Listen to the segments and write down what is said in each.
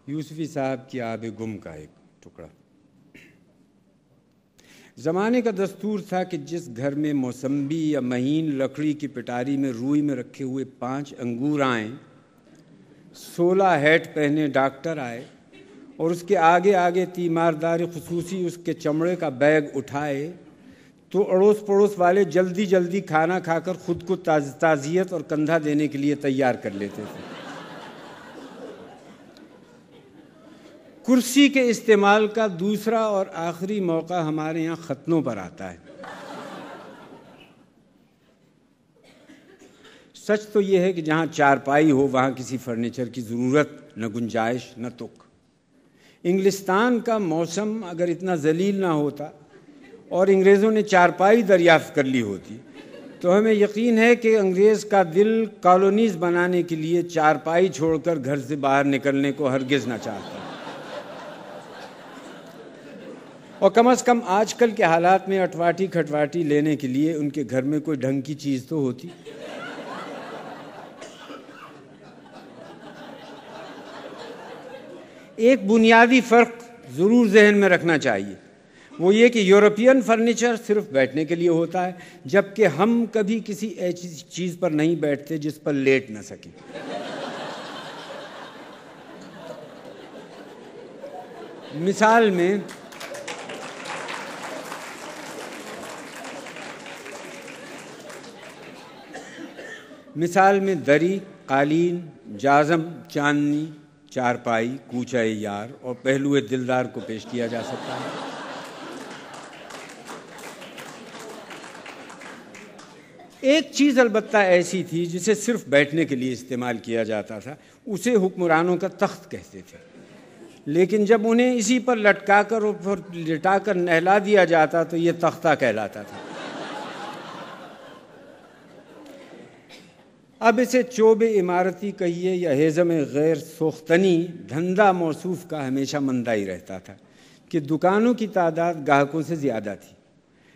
یوسفی صاحب کی آب گم کا ایک ٹکڑا۔ زمانے کا دستور تھا کہ جس گھر میں موسمبی یا مہین لکڑی کی پٹاری میں روئی میں رکھے ہوئے 5 انگور آئیں، 16 ہیٹ پہنے ڈاکٹر آئے اور اس کے آگے آگے تیماردار خصوصی اس کے چمڑے کا بیگ اٹھائے تو اڑوس پڑوس والے جلدی جلدی کھانا کھا کر خود کو تعزیت اور کندھا دینے کے لیے تیار کر لیتے تھے۔ کرسی کے استعمال کا دوسرا اور آخری موقع ہمارے یہاں ختنوں پر آتا ہے۔ سچ تو یہ ہے کہ جہاں چارپائی ہو وہاں کسی فرنیچر کی ضرورت نہ گنجائش نہ تک۔ انگلستان کا موسم اگر اتنا ذلیل نہ ہوتا اور انگریزوں نے چارپائی دریافت کر لی ہوتی تو ہمیں یقین ہے کہ انگریز کا دل کالونیز بنانے کے لیے چارپائی چھوڑ کر گھر سے باہر نکلنے کو ہرگز نہ چاہتا، اور کم از کم آج کل کے حالات میں اٹواٹی کھٹواٹی لینے کے لیے ان کے گھر میں کوئی ڈھنگ کی چیز تو ہوتی۔ ایک بنیادی فرق ضرور ذہن میں رکھنا چاہیے، وہ یہ کہ یورپین فرنیچر صرف بیٹھنے کے لیے ہوتا ہے، جبکہ ہم کبھی کسی ایسی چیز پر نہیں بیٹھتے جس پر لیٹ نہ سکیں۔ مثال میں دری، قالین، جازم، چاندنی، چارپائی، کوچہ یار اور پہلو دلدار کو پیش کیا جا سکتا ہے۔ ایک چیز البتہ ایسی تھی جسے صرف بیٹھنے کے لیے استعمال کیا جاتا تھا، اسے حکمرانوں کا تخت کہتے تھے، لیکن جب انہیں اسی پر لٹکا کر اور پھر لٹا کر نہلا دیا جاتا تو یہ تختہ کہلاتا تھا۔ اب اسے چوب عمارتی کہیے یا ہیزم غیر سوختنی، دھندا موصوف کا ہمیشہ مندہ ہی رہتا تھا کہ دکانوں کی تعداد گاہکوں سے زیادہ تھی،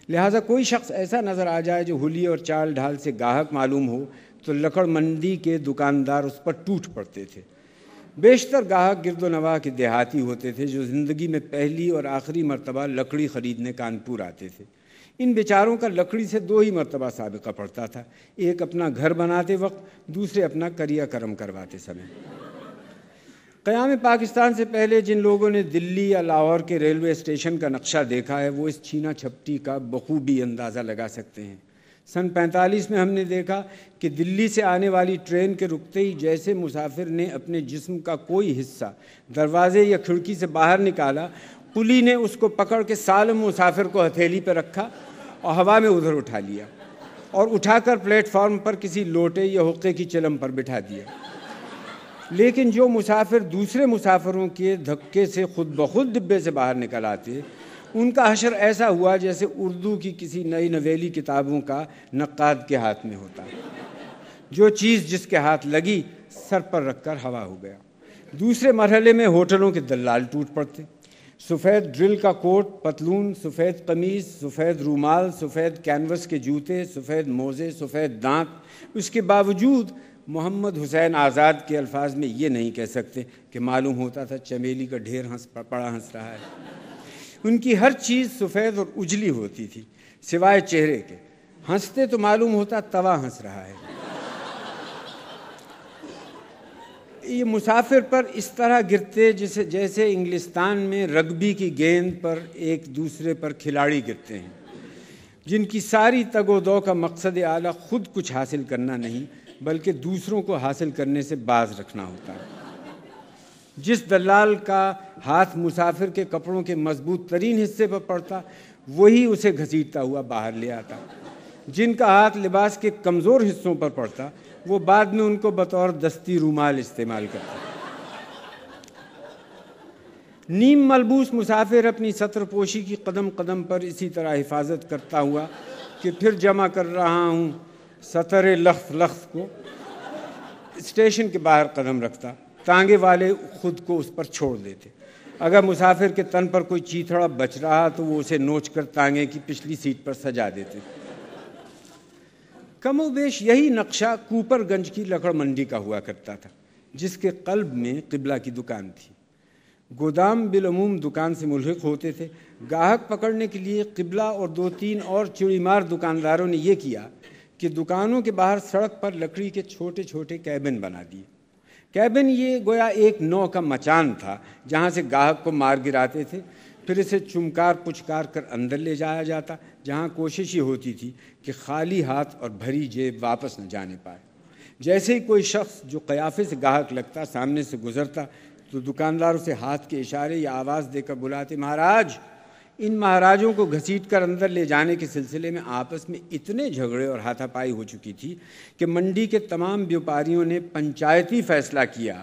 لہٰذا کوئی شخص ایسا نظر آ جائے جو حلی اور چال ڈھال سے گاہک معلوم ہو تو لکڑ منڈی کے دکاندار اس پر ٹوٹ پڑتے تھے۔ بیشتر گاہک گرد و نواح کے دیہاتی ہوتے تھے جو زندگی میں پہلی اور آخری مرتبہ لکڑی خریدنے کانپور آتے تھے۔ ان بیچاروں کا لکڑی سے 2 ہی مرتبہ سابقہ پڑتا تھا، ایک اپنا گھر بناتے وقت، دوسرے اپنا کریا کرم کرواتے سمے۔ قیام پاکستان سے پہلے جن لوگوں نے دلی یا لاہور کے ریلوے اسٹیشن کا نقشہ دیکھا ہے وہ اس چھینا چھپٹی کا بخوبی اندازہ لگا سکتے ہیں۔ سن 45 میں ہم نے دیکھا کہ دلی سے آنے والی ٹرین کے رکتے ہی جیسے مسافر نے اپنے جسم کا کوئی حصہ دروازے یا کھڑکی سے باہر نکالا، قلی نے اس کو پکڑ کے سالم مسافر کو ہتھیلی پہ رکھا اور ہوا میں ادھر اٹھا لیا اور اٹھا کر پلیٹ فارم پر کسی لوٹے یا حقے کی چلم پر بٹھا دیا۔ لیکن جو مسافر دوسرے مسافروں کے دھکے سے خود بخود ڈبے سے باہر نکل آتے، ان کا حشر ایسا ہوا جیسے اردو کی کسی نئی نویلی کتابوں کا نقاد کے ہاتھ میں ہوتا، جو چیز جس کے ہاتھ لگی سر پر رکھ کر ہوا ہو گیا۔ دوسرے مرحلے میں ہوٹلوں کے دلال ٹوٹ پڑتے، سفید ڈرل کا کوٹ پتلون، سفید قمیض، سفید رومال، سفید کینوس کے جوتے، سفید موزے، سفید دانت۔ اس کے باوجود محمد حسین آزاد کے الفاظ میں یہ نہیں کہہ سکتے کہ معلوم ہوتا تھا چمیلی کا ڈھیر پڑا ہنس رہا ہے۔ ان کی ہر چیز سفید اور اجلی ہوتی تھی سوائے چہرے کے، ہنستے تو معلوم ہوتا توا ہنس رہا ہے۔ یہ مسافر پر اس طرح گرتے جیسے انگلستان میں رگبی کی گیند پر ایک دوسرے پر کھلاڑی گرتے ہیں، جن کی ساری تگ و دو کا مقصد اعلیٰ خود کچھ حاصل کرنا نہیں بلکہ دوسروں کو حاصل کرنے سے باز رکھنا ہوتا ہے۔ جس دلال کا ہاتھ مسافر کے کپڑوں کے مضبوط ترین حصے پر پڑتا وہی اسے گھسیٹتا ہوا باہر لے آتا، جن کا ہاتھ لباس کے کمزور حصوں پر پڑتا وہ بعد میں ان کو بطور دستی رومال استعمال کرتا۔ نیم ملبوس مسافر اپنی سطر پوشی کی قدم قدم پر اسی طرح حفاظت کرتا ہوا کہ پھر جمع کر رہا ہوں سطر لخت لخت کو اسٹیشن کے باہر قدم رکھتا، تانگے والے خود کو اس پر چھوڑ دیتے۔ اگر مسافر کے تن پر کوئی چیتھڑا بچ رہا تو وہ اسے نوچ کر تانگے کی پچھلی سیٹ پر سجا دیتے۔ کم و بیش یہی نقشہ کوپر گنج کی لکڑ منڈی کا ہوا کرتا تھا، جس کے قلب میں قبلہ کی دکان تھی۔ گودام بالعموم دکان سے ملحق ہوتے تھے۔ گاہک پکڑنے کے لیے قبلہ اور 2-3 اور چڑی مار دکانداروں نے یہ کیا کہ دکانوں کے باہر سڑک پر لکڑی کے چھوٹے چھوٹے کیبن بنا دیے۔ کیبن یہ گویا ایک نوع کا مچان تھا جہاں سے گاہک کو مار گراتے تھے، پھر اسے چمکار پچکار کر اندر لے جایا جاتا، جہاں کوشش یہ ہوتی تھی کہ خالی ہاتھ اور بھری جیب واپس نہ جانے پائے۔ جیسے ہی کوئی شخص جو قیافے سے گاہک لگتا سامنے سے گزرتا تو دکاندار اسے ہاتھ کے اشارے یا آواز دے کر بلاتے، مہاراج۔ ان مہاراجوں کو گھسیٹ کر اندر لے جانے کے سلسلے میں آپس میں اتنے جھگڑے اور ہاتھا پائی ہو چکی تھی کہ منڈی کے تمام بیوپاریوں نے پنچایتی فیصلہ کیا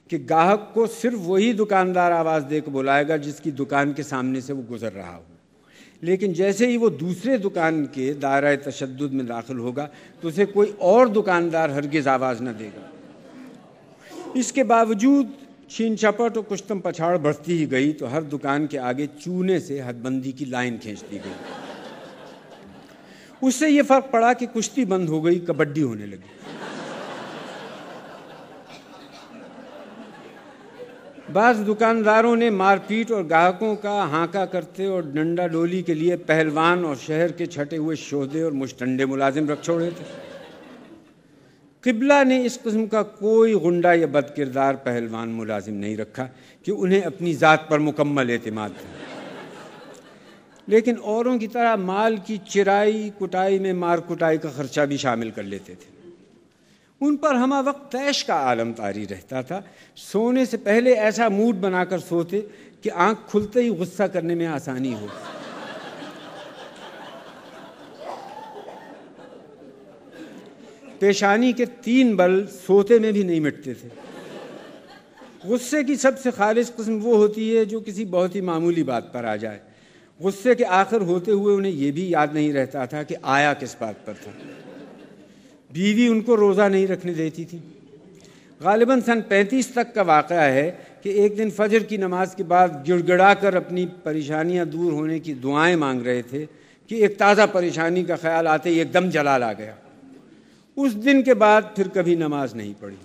کہ گاہک کو صرف وہی دکاندار آواز دے کے بلائے گا جس کی دکان کے سامنے سے وہ گزر رہا ہو، لیکن جیسے ہی وہ دوسرے دکان کے دائرہ تشدد میں داخل ہوگا تو اسے کوئی اور دکاندار ہرگز آواز نہ دے گا۔ اس کے باوجود چھین چپٹ اور کشتم پچھاڑ بڑھتی ہی گئی تو ہر دکان کے آگے چونے سے حد بندی کی لائن کھینچ دی گئی۔ اس سے یہ فرق پڑا کہ کشتی بند ہو گئی، کبڈی ہونے لگی۔ بعض دکانداروں نے مار پیٹ اور گاہکوں کا ہانکا کرتے اور ڈنڈا ڈولی کے لیے پہلوان اور شہر کے چھٹے ہوئے شہدے اور مشٹنڈے ملازم رکھ چھوڑے تھے۔ قبلہ نے اس قسم کا کوئی غنڈہ یا بد کردار پہلوان ملازم نہیں رکھا کہ انہیں اپنی ذات پر مکمل اعتماد تھا، لیکن اوروں کی طرح مال کی چرائی کٹائی میں مار کٹائی کا خرچہ بھی شامل کر لیتے تھے۔ ان پر ہمہ وقت طیش کا عالم طاری رہتا تھا۔ سونے سے پہلے ایسا موڈ بنا کر سوتے کہ آنکھ کھلتے ہی غصہ کرنے میں آسانی ہو۔ پیشانی کے 3 بل سوتے میں بھی نہیں مٹتے تھے۔ غصے کی سب سے خالص قسم وہ ہوتی ہے جو کسی بہت ہی معمولی بات پر آ جائے۔ غصے کے آخر ہوتے ہوئے انہیں یہ بھی یاد نہیں رہتا تھا کہ آیا کس بات پر تھا۔ بیوی ان کو روزہ نہیں رکھنے دیتی تھی۔ غالباً سن 35 تک کا واقعہ ہے کہ ایک دن فجر کی نماز کے بعد گڑ گڑا کر اپنی پریشانیاں دور ہونے کی دعائیں مانگ رہے تھے کہ ایک تازہ پریشانی کا خیال آتے ہی ایک دم جلال آ گیا۔ اس دن کے بعد پھر کبھی نماز نہیں پڑھی۔